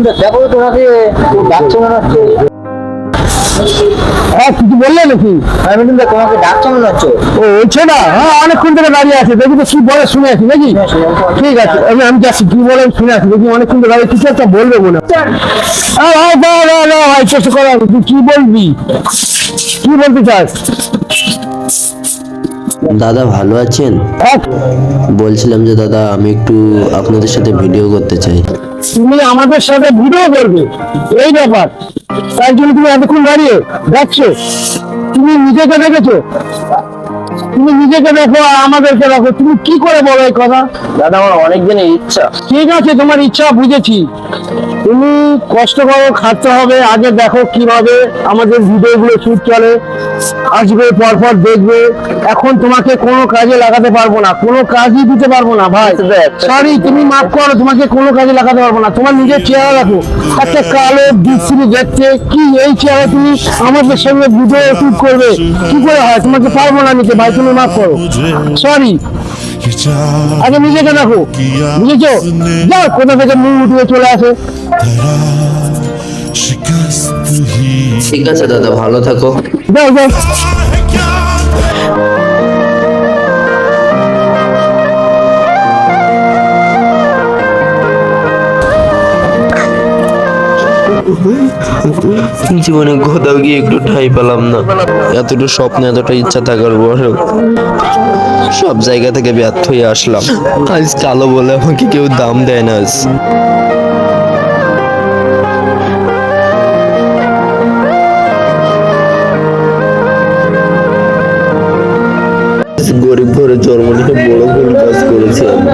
দেখো তোমাকে ডাকছে মনে হচ্ছে। হ্যাঁ কিছু বললে নাকি? আমি কিন্তু তোমাকে ডাকছে মনে হচ্ছে। ও হচ্ছে না, হ্যাঁ অনেকক্ষণ ধরে দাঁড়িয়ে আছে, দেখি তো কি বলে শুনে আছি নাকি। ঠিক আছে আমি যাচ্ছি, কি বলে শুনে আছি দেখি, অনেকক্ষণ ধরে দাঁড়িয়ে কিছু একটা বলবে মনে হয়। ভাই চেষ্টা করা, তুই কি বলবি, কি বলতে চাস? দাদা ভালো আছেন? হ্যাঁ, বলছিলাম যে দাদা আমি একটু আপনাদের সাথে ভিডিও করতে চাই। তুমি আমাদের সাথে ভিডিও করবে, এই ব্যাপার, তাই জন্য তুমি এতক্ষণ দাঁড়িয়ে দেখছো? তুমি নিজেকে দেখেছো? তুমি নিজেকে দেখো আর আমাদেরকে দেখো, তুমি কি করে বলো এই কথা? দাদা আমার অনেক দিনের ইচ্ছা। ঠিক আছে তোমার ইচ্ছা বুঝেছি, তুমি কষ্ট করো, খাটতে হবে। আগে দেখো কিভাবে আমাদের ভিডিওগুলো শুট চলে, আসবে পরপর দেখবে। এখন তোমাকে কোনো কাজে লাগাতে পারবো না, কোনো কাজই দিতে পারবো না ভাই, সরি তুমি মাফ করো, তোমাকে কোনো কাজে লাগাতে পারবো না। তোমার নিজের চেহারা দেখো, একটা কালো বিশ্রী দেখতে, কি এই চেহারা তুমি আমাদের সঙ্গে ভিডিও শুট করবে? কি করে হয়? তোমাকে পারবো না নিতে ভাই, তুমি মাফ করো, সরি। আগে নিজেকে দেখো, বুঝেছো? যাও, কোথা থেকে মুখ উঠিয়ে চলে আসে। ঠিক আছে দাদা, ভালো থাকো। যাও যাও। জীবনে কোথাও গিয়ে একটু ঠাঁই পেলাম না, এতটুকু স্বপ্ন এতটা ইচ্ছা থাকার পরেও সব জায়গা থেকে ব্যর্থ হয়ে আসলাম। আজ কালো বলে আমাকে কেউ দাম দেয় না। গরিব ঘরে জন্ম নিয়ে বড় ভুল কাজ করেছি আমি।